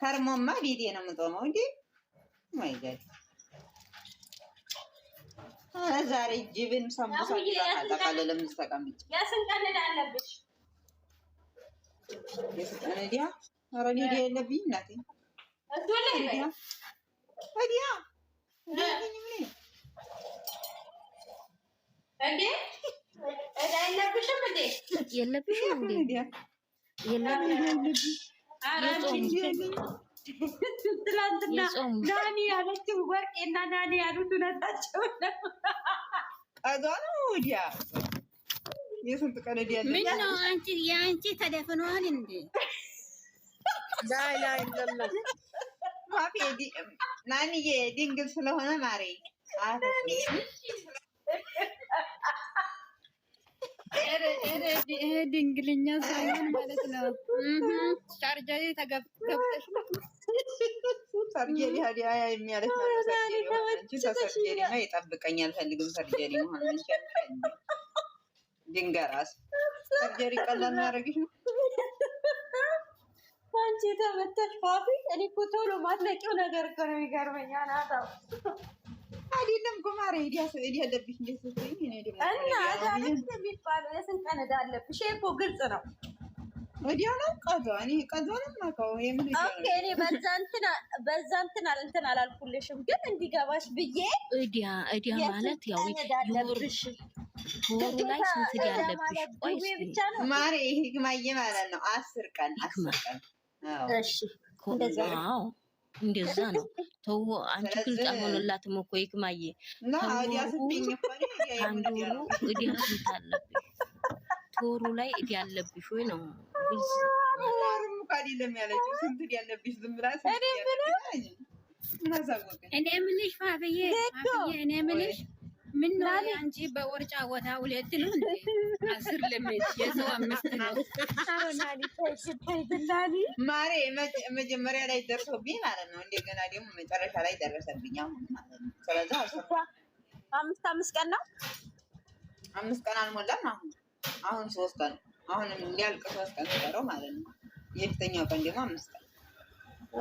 ከርሞማ ቤቴ ነው የምጦመው እንዴ ማይ ጋድ ዛሬ ጅብን ሰምቡሳ ታቃለ ለምስተቀምጥ ያስንቀልድ አለብሽ የስጠነዲያ አረኔ ዲያ የለብኝ እናቴ እዱልኝ አዲያ እንዴ እዳ የለብሽም እንዴ የለብሽም እንዴ የለብሽም ትላንትና ናኒ ያለችው ወርቄና ናኒ ያሉት እውነታቸው ቀዟ ነው ወዲያ የስንት ቀን ዲያ ምን ነው አንቺ የአንቺ ተደፍኗል እንዴ ላይ ለምን ማፊ ናኒዬ ድንግል ስለሆነ ማሬ ይሄ ድንግልኛ ሳይሆን ማለት ነው ቻርጀሪ ተገብተሽ ሰርጀሪ ሀዲያ የሚያለች ማለት ሰርጀሪ አንቺ ሰርጀሪ ነው ይጠብቀኝ አልፈልግም ሰርጀሪ መሆን እንችላለን ድንገራስ ሰርጀሪ ቀላል ማድረግሽ ነው አንቺ ተመተሽ ፋፊ እኔ እኮ ቶሎ ማትለቂው ነገር እኮ ነው የሚገርመኝ አናታው አይደለም ጉማሬ ዲያ ያለብሽ እንዴት ስትይ እኔ ደግሞ እና ታዲያ የሚባለው የስንት ቀን ዕዳ አለብሽ እኮ ግልጽ ነው ወዲያ ነው ቀዟኒ ቀዟንም ማካው የምን ኦኬ እኔ በዛ እንትን አላልኩልሽም ግን እንዲገባሽ ብዬ እዲያ ማለት ያው ይወርሽ ወሩ ላይ ስንት ያለብሽ ቆይስ ማሬ ይሄ ግማዬ ማለት ነው 10 ቀን እሺ እንደዛ ነው ተው አንቺ ግልጽ አልሆነላትም እኮ ይክማዬ እና አዲያ ስትኝ እኮ አንዱ እዲያ ስንት አለብሽ ቶሩ ላይ እዲያ አለብሽ ወይ ነው ግልጽ ማሩም ካዲለም ያለችው ስንት ያለብሽ ዝም ብላ እኔ ምንሽ ፋፍዬ እኔ ምንሽ ምን ነው አንቺ በወርጫ ወታ ሁለት ነው እንዴ 10 ለምን የሰው 5 ነው አሮናሊ ተይብላሊ ማሬ መጀመሪያ ላይ ደርሶብኝ ማለት ነው እንደገና ደግሞ መጨረሻ ላይ ደረሰብኝ አሁን ማለት ነው ስለዚህ 5 ቀን ነው 5 ቀን አልሞላም አሁን 3 ቀን አሁን ሊያልቅ 3 ቀን ቀረው ማለት ነው የፊተኛው ቀን ደግሞ 5 ቀን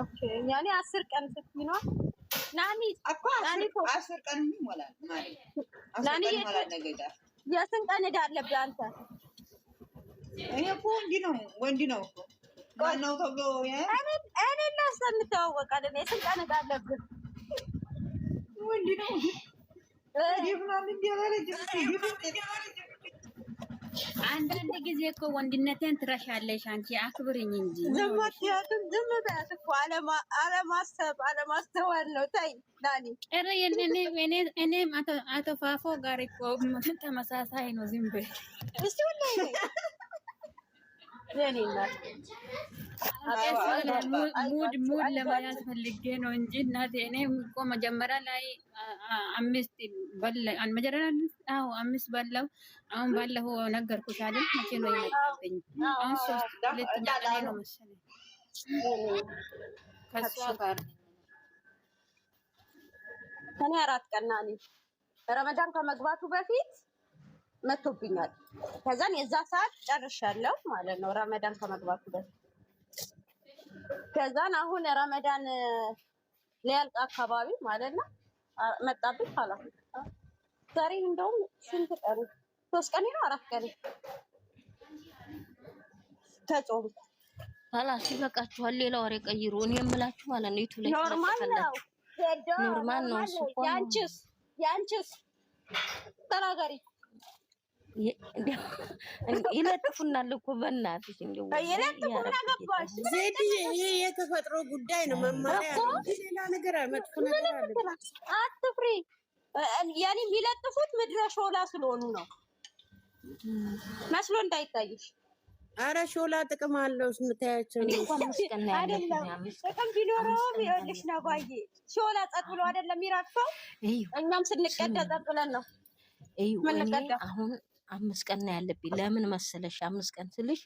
ኦኬ ያኔ 10 ቀን ስትይ ነው ናኒ 10 ቀን ይሞላል ማለት 10 ቀን ይሞላል ነገዳ የስንት ቀን ዕዳ አለብህ አንተ እኔ እኮ ወንድ ነው እኮ ማነው ተብሎ እኔ እናስተምተዋወቃለን የስንት ቀን ዕዳ አለብህ ወንድ ነው ይብላል እንዲያለጅ አንዳንድ ጊዜ እኮ ወንድነቴን ትረሻለሽ አንቺ አክብርኝ እንጂ ዝም በያት እኮ አለማስተዋል ነው ተይ ናኒ ኧረ እኔ አቶ ፋፎ ጋር እኮ ተመሳሳይ ነው ዝም በይ እስቲ ወላሂ የኔ እናት ሙድ ለማያዝ ፈልጌ ነው እንጂ እናቴ እኔ እኮ መጀመሪያ ላይ 5 በላው አሁን ባለፈው ነገርኩሽ አይደል መቼ ነው የመጣብኝ አሁን 3 ሁለተኛ ቀን ነው መሰለኝ ከሷ ጋር እኔ 4 ቀን ናኒ ረመዳን ከመግባቱ በፊት መጥቶብኛል ከዛን የዛ ሰዓት ጨርሻለሁ ማለት ነው ረመዳን ከመግባቱ በፊት ከዛን አሁን ረመዳን ሊያልቅ አካባቢ ማለት ነው መጣብኝ አላ ዛሬ እንደውም ስንት ቀን 3 ቀን ነው 4 ቀን ተጾም ታላሲ በቃችኋል ሌላ ወሬ ቀይሩ እኔ የምላችሁ ማለት ነው ዩቲዩብ ላይ ኖርማል ነው ያንቺስ ተናገሪ ይለጥፉናል እኮ በእናትሽ እንደው ይለጥፉና ገባሽ ዜድዬ ይሄ የተፈጥሮ ጉዳይ ነው መማሪያ ነው ሌላ ነገር መጥፎ ነገር አይደለም አትፍሪ ያኔ የሚለጥፉት ምድረ ሾላ ስለሆኑ ነው መስሎ እንዳይታይሽ አረ ሾላ ጥቅም አለው ስንታያቸው ጥቅም ቢኖረውም ይኸውልሽ ነው ባዬ ሾላ ጸጥ ብሎ አይደለም የሚራግፈው እኛም ስንቀዳ ጸጥ ብለን ነው አሁን 5 ቀን ነው ያለብኝ ለምን መሰለሽ 5 ቀን ስልሽ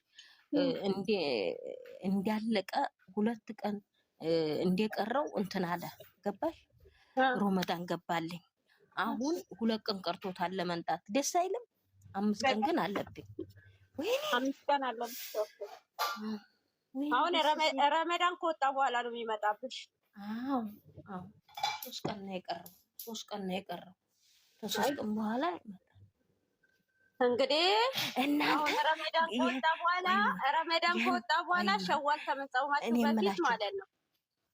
እንዲያለቀ 2 ቀን እንደቀረው እንትን አለ ገባሽ ሮመዳን ገባልኝ አሁን 2 ቀን ቀርቶታል ለመንጣት ደስ አይልም 5 ቀን ግን አለብኝ ወይኔ 5 ቀን አለብኝ አሁን ረመዳን ከወጣ በኋላ ነው የሚመጣብሽ። አዎ አዎ 3 ቀን ነው የቀረው። 3 ቀን ነው የቀረው። ከ3 ቀን በኋላ ይመጣል። እንግዲህ እናንተ ረመዳን ከወጣ በኋላ ሸዋል ከመጾማችሁ በፊት ማለት ነው።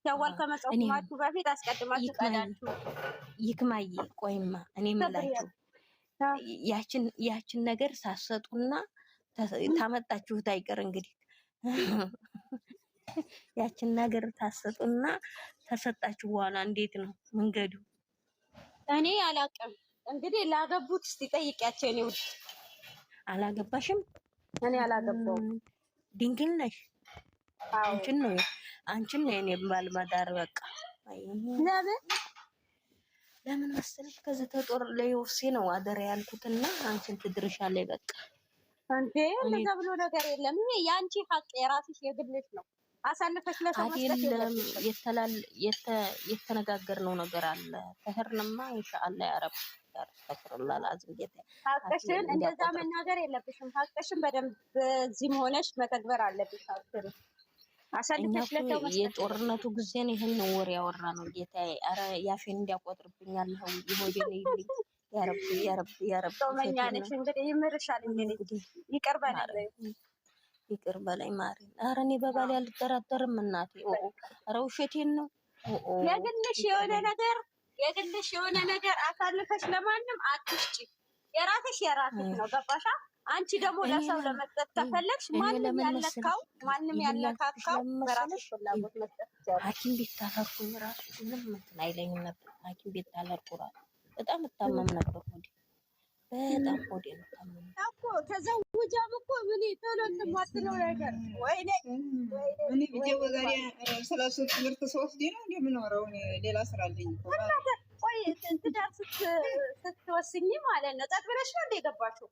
ሸዋል ከመጾማችሁ በፊት አስቀድማችሁ ቀዳችሁ። ይክማዬ ቆይማ እኔ የምላችሁ ያችን ነገር ሳሰጡና ታመጣችሁት አይቀር እንግዲህ ያችን ነገር ታሰጡና ተሰጣችሁ በኋላ እንዴት ነው መንገዱ? እኔ አላውቅም። እንግዲህ ላገቡት እስቲ ጠይቂያቸው። እኔ ውድ አላገባሽም? እኔ አላገባውም። ድንግል ነሽ? አንቺን ነው የኔ ባል ማዳር በቃ። ለምን መሰለሽ ከዚህ ተጦር ለዮሴ ነው አደረ ያልኩትና አንቺን ትድርሻለሽ በቃ። እንዴ እንደዛ ብሎ ነገር የለም። ይሄ ያንቺ ሀቅ የራስሽ የግልሽ ነው። አሳልፈሽ ለሰው መስጠት የለም። የተነጋገርነው ነገር አለ። ተህርንማ ኢንሻአላህ ያ ረብ ያስተክርላል አዝም ጌታ ሀቅሽን እንደዛ መናገር የለብሽም። ሀቅሽን በደንብ በዚህም ሆነሽ መተግበር አለብሽ። ሀቅሽን አሳልፈሽ ለሰው መስጠት የጦርነቱ ጊዜ ነው ይሄን ወር ያወራ ነው ጌታዬ። አረ ያፌን እንዲያቆጥርብኛል ነው ይሆዴን ይልኝ ያ ረብ ጾመኛ ነሽ እንግዲህ ይምርሻል። እንግዲህ ይቅር በለኝ ማሪ። ኧረ እኔ በባሌ አልጠራጠርም እናቴ። ኧረ ውሸቴን ነው። የግልሽ የሆነ ነገር አሳልፈሽ ለማንም አትስጪ። የራስሽ ነው። ገባሻ? አንቺ ደግሞ ለሰው ለመስጠት ከፈለግሽ ማንም ያለካካው በራስሽ ፍላጎት መስጠት ይችላል። ሐኪም ቤት ታላኩኝ ራሱ ምንም እንትን አይለኝም ነበር። ሐኪም ቤት ታላቁ ራሱ በጣም እታመም ነበር። በጣም ሆዴ ነው ታመም እኮ ተዘውጃም እኮ ምን ተሎት ማትለው ነገር ወይኔ እኔ ቪዲዮ ዛሬ ስለሱ ትምህርት ሶስት ነው እንደምኖረው ሌላ ስራ አለኝ እኮ። ቆይ ትዳር ስትወስኝ ማለት ነው ጠቅብለሽ ነው እንደገባችሁ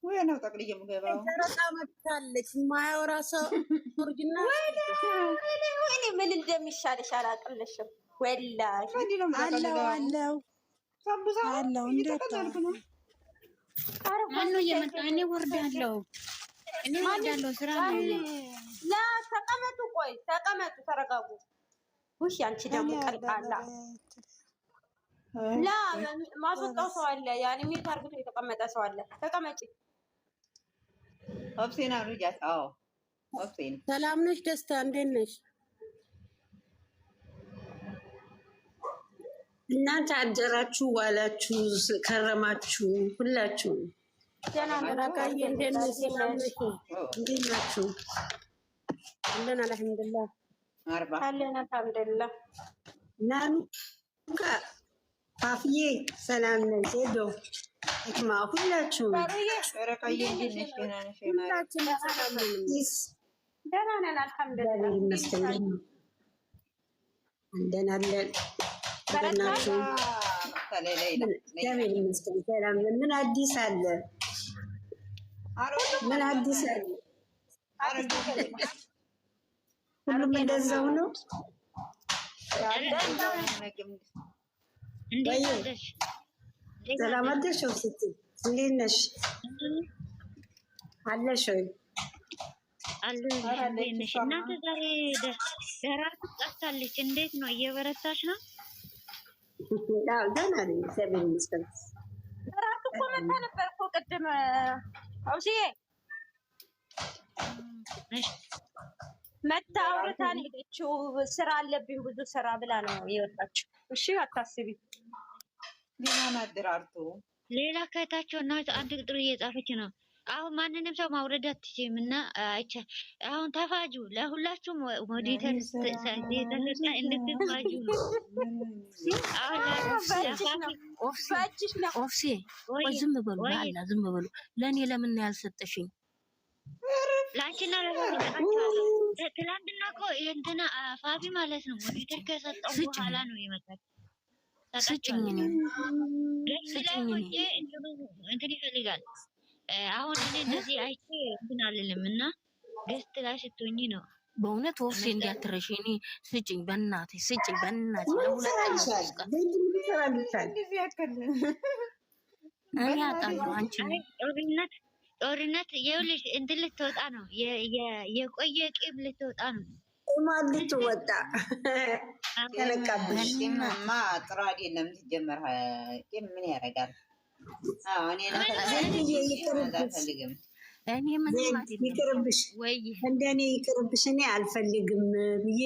ወይ ነው ጠቅልዬ የምገባው? ተረጣ መጣለች ማያወራ ሰው ኦሪጅና ወይኔ ምን እንደሚሻልሽ አላቅልሽም። ወላሂ አለው እንዴት ነው? ማነው እየመጣ? እኔ ወርዳለሁ ስራ ላ ተቀመጡ፣ ቆይ ተቀመጡ፣ ተረጋጉ። ውሽ አንቺ ደግሞ ቀልቃላ ላ ማስወጣው ሰው አለ። ያኔ ሚል ታርግቶ የተቀመጠ ሰው አለ። ተቀመጪ። ኦፕሴና ሩጃት። አዎ ኦፕሴን ሰላም ነሽ? ደስታ እንዴት ነሽ? እናንተ አደራችሁ ዋላችሁ ከረማችሁ ሁላችሁ ተናገራካዬ እንዴት ነሽ? እንዴት ናችሁ? አለን አልሐምዱሊላህ አለን አልሐምዱሊላህ። ናኑ ፋፍዬ ሰላም ነሽ? ሄዶ እክማ ሁላችሁ ረቃዬ እንዴት ነሽ? ደህና ነሽ? ሁላችሁ ሰላም ነሽ? ደህና ነን አልሐምዱሊላህ ይመስገን። እንደና አለን በእናትህ እግዚአብሔር ይመስገን ሰላም ነን። ምን አዲስ አለ? ምን አዲስ አለ? ሁሉም እንደዛው ነው። ሰላም አደርሽ? ስትይ እንዴት ነሽ? አለሽ ወይ? እናንተ ዛሬ ደራርቱ ጠፍታለች። እንዴት ነው? እየበረታች ነው? ደህና ነኝ እግዚአብሔር ይመስገን። ደራርቱ እኮ መታ ነበር እኮ ቅድም አውሲዬ መታ አውርታን ሄደችው። ስራ አለብኝ ብዙ ስራ ብላ ነው የወጣችው። እሺ አታስቢ። ዲናና ደራርቱ ሌላ ከታቸው እና አንድ ቁጥር እየጻፈች ነው። አሁን ማንንም ሰው ማውረድ አትችይም እና አሁን ተፋጁ። ለሁላችሁም ሞዴተር የተሰጠ እንድትፋጁ ነው። ኦፍሴ ዝም በሉ አላ ዝም በሉ። ለእኔ ለምን ያልሰጠሽኝ? ላንቺና ትላንትና እኮ እንትና ፋፊ ማለት ነው ሞዴተር ከሰጠው በኋላ ነው የመጣው። ስጭኝ ነው እንትን ይፈልጋል። አሁን እኔ እንደዚህ አይቼ እንትን አልልም እና ገስት ላይ ስትሆኚ ነው በእውነት ወፍሴ እንዲያትረሽ። እኔ ስጭኝ በእናትሽ ስጭኝ በእናትሽ። ለሁለት እኔ አውቃለሁ አንቺ ጦርነት ጦርነት ይኸውልሽ እንትን ልትወጣ ነው። የቆየ ቂም ልትወጣ ነው። ማን ልትወጣ ተነቃብሽ? ቂምማ ጥሩ አይደለም ሲጀመር። ቂም ምን ያደርጋል? አዎ እኔ አልፈልግም። እኔ ምንም ይቅርብሽ፣ እንደኔ ይቅርብሽ። እኔ አልፈልግም ብዬ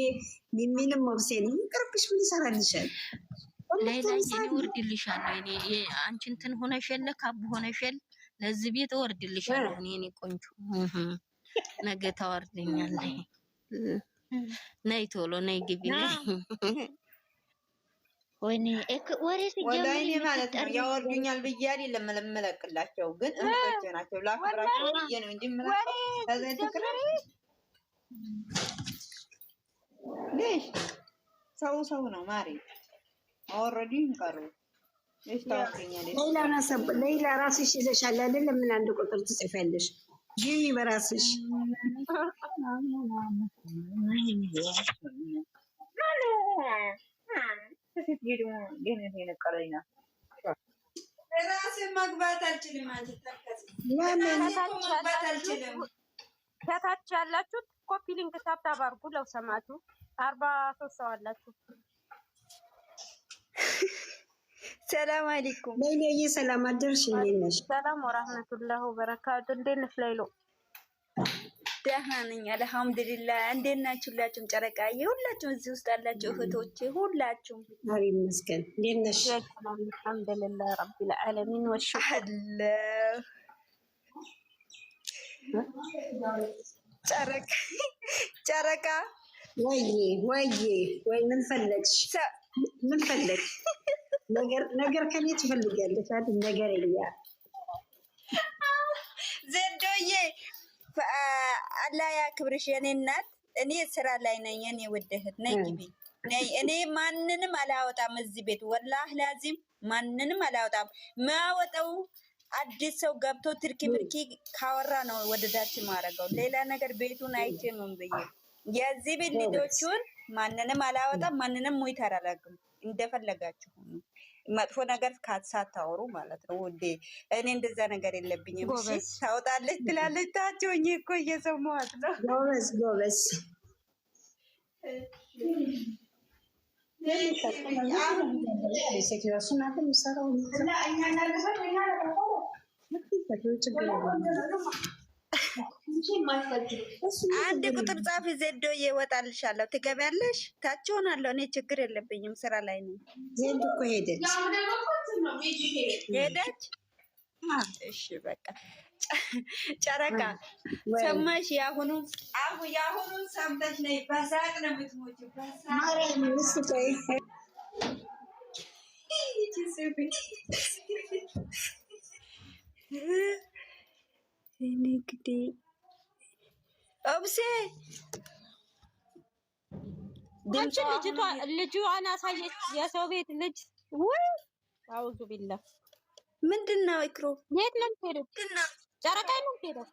የሚልም መብሴን ይቅርብሽ። ምን ይሰራልሻል? ሌላ እኔ ወርድልሻለሁ። እኔ አንቺ እንትን ሆነሽል ካብ ሆነሽል ለዚህ ቤት ወርድልሻለሁ። እኔ ቆንጆ ነገ ታወርደኛለህ። ነይ ቶሎ ነይ ግቢ ነይ። ወይኔ ወሬ ወላሂ ማለት ነው ያወርዱኛል ብዬ አይደለም የምለቅላቸው፣ ግን እህቶቼ ናቸው ላክብራቸው ብዬ ነው እንጂ የምላቸው ከዛ ትክክል ልጅ ሰው ነው ማሪ አወረዱኝ ቀሩ። ሌላ ራስሽ ይዘሻል አይደል? ምን አንድ ቁጥር ትጽፊያለሽ? ግቢ በራስሽ ራሴን መግባት አልችልም። ከታች ያላችሁት ኮፒ ሊንክ ታብታብ አድርጉ። ለው ሰማቱ 43 ሰው አላችሁ። ሰላም አለይኩም ለይለይ፣ ሰላም አደርሽ። እንዴት ነሽ? ሰላም ወራህመቱላሂ ወበረካቱ። እንዴት ነሽ ሌሎ? ደህና ነኝ አልሐምዱሊላህ። እንዴት ናችሁ? ሁላችሁም ጨረቃዬ፣ ሁላችሁም እዚህ ውስጥ ያላችሁ እህቶቼ ሁላችሁም አሪ መስገን እንዴት ነሽ? አልሐምዱሊላህ ረቢል ዓለሚን ወሽኩር ጨረቃ ወይ ምን ፈለግሽ? ምን ፈለግሽ? ነገር ከኔ ትፈልጊያለሽ አይደል? ነገርኛ ዘንዶዬ አላህ ያክብርሽ የኔ እናት። እኔ ስራ ላይ ነኝ። እኔ ውድ እህት ነይ ግቢ ነይ። እኔ ማንንም አላወጣም እዚህ ቤት ወላሂ ላዚም ማንንም አላወጣም። ማወጣው አዲስ ሰው ገብቶ ትርኪ ምርኪ ካወራ ነው ወደዳች ማረገው። ሌላ ነገር ቤቱን አይቼ ምን ብዬ የዚህ ቤት ልጆቹን ማንንም አላወጣም። ማንንም ሙይት አላረግም። እንደፈለጋችሁ መጥፎ ነገር ሳታወሩ ማለት ነው ውዴ። እኔ እንደዛ ነገር የለብኝም። እሺ ታወጣለች ትላለች። ታቸው እኮ እየሰማኋት ነው። ጎበዝ አንድ ቁጥር ጻፊ ዜዶ ይወጣልሻለሁ። ትገቢያለሽ። ታች ሆናለሁ። እኔ ችግር የለብኝም። ስራ ላይ ነኝ። ዜዶ እኮ ሄደች። እሺ በቃ ጨረቃ ሰማሽ? የአሁኑን ሰምተሽ ነይ። በሳቅ ነው የምትሞጪው። እንግዲህ ኦብሴ ልጅዋን አሳየች። የሰው ቤት ልጅ ወይ አውዙ ቢላ ምንድን ነው? ኢክሮ የት ነው የምትሄደው? ጨረቃ ነው የምትሄደው?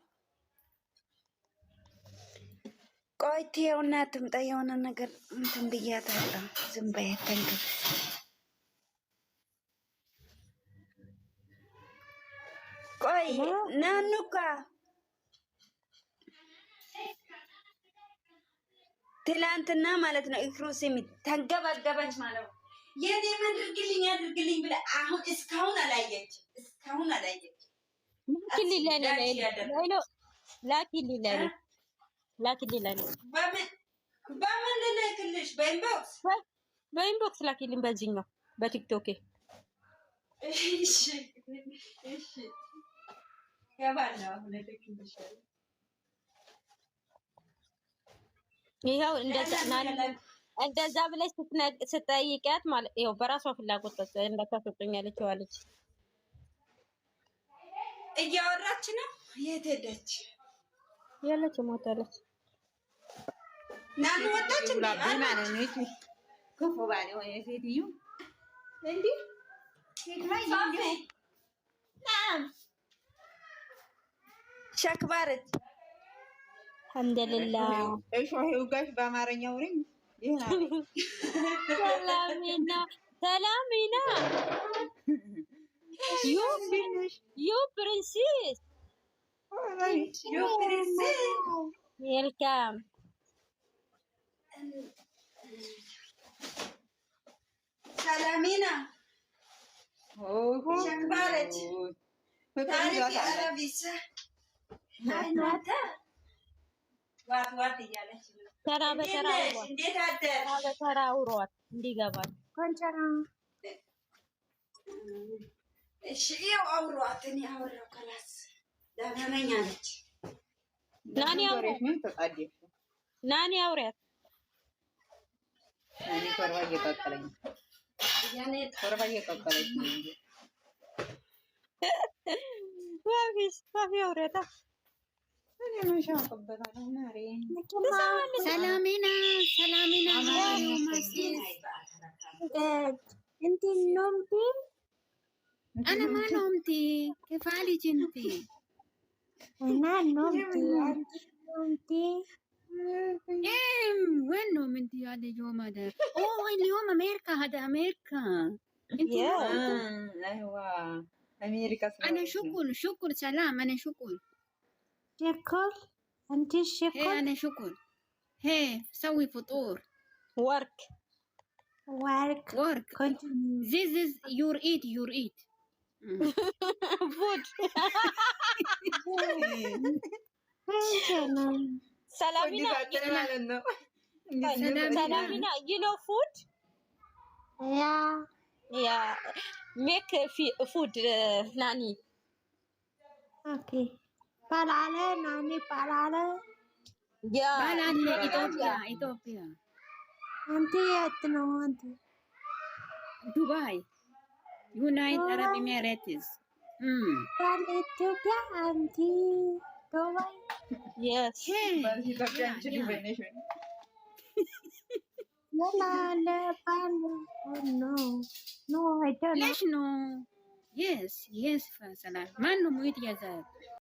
ቆይ ትየውና ትምጣ። የሆነ ነገር እንትን ብያታለሁ። ዝም በይ ተንግብ። ቆይ ናኑካ ትላንትና ማለት ነው ኢክሩ ስሚ ተንገበገበች ማለት ነው። የኔ አድርግልኝ ብላ አሁን እስካሁን አላየች። ላኪልኝ በምን ልልክልሽ? በኢንቦክስ ላኪልኝ። በዚህኛው በቲክቶክ እሺ ገባለሁ። ይኸው እንደዛ ብለሽ ስትጠይቂያት ማለት ይኸው በራሷ ፍላጎት እንደታሰጡኛለች ዋለች። እያወራች ነው። የት ሄደች? ያለች ሞታለች። ናኑ ወጣች እንዴ? ማለት ነው። እቺ ክፉ ባለ ወይ ሴትዮ እንዴ ሸክባረት አልሐምዱሊላህ። እሺ ጋሽ በአማርኛ ወሬኝ ይሄን ሰላሚና ዩ ፕሪንሴስ ዌልካም ሰላሚና ሸክባለች ታሪክ አረቢሳ ዋት እያለች ተራ በተራ እንዴት አደር በተራ አውሯት እንዲገባል። ኮንቸራ እሺ ይኸው አውሯት። እኔ አወራሁ ከላስ ደህና ነኝ አለች። ናኒ አውሪያት ናኒ አውሪያት። እኔ ኮርባ እየቀቀለኝ ኮርባ እየቀቀለኝ ዋፊ አውሪያታ ሰላሚና انت نمتي؟ انا ما نمتي كيف حالك انت؟ انا نمتي انت نمتي؟ ايه وين نمتي هذا اليوم هذا؟ اوه اليوم امريكا هذا امريكا انت ايوه امريكا انا شكر سلام انا شكر انت الشكل هي انا شكر هي سوي فطور work this is your eat food Salamina you know food yeah make food nani okay palale nani palale yeah palale Ethiopia anti at no anti Dubai United Arab Emirates Ethiopia anti Dubai yes la no I don't know ليش no yes فسلام ما انه مويت يا زاد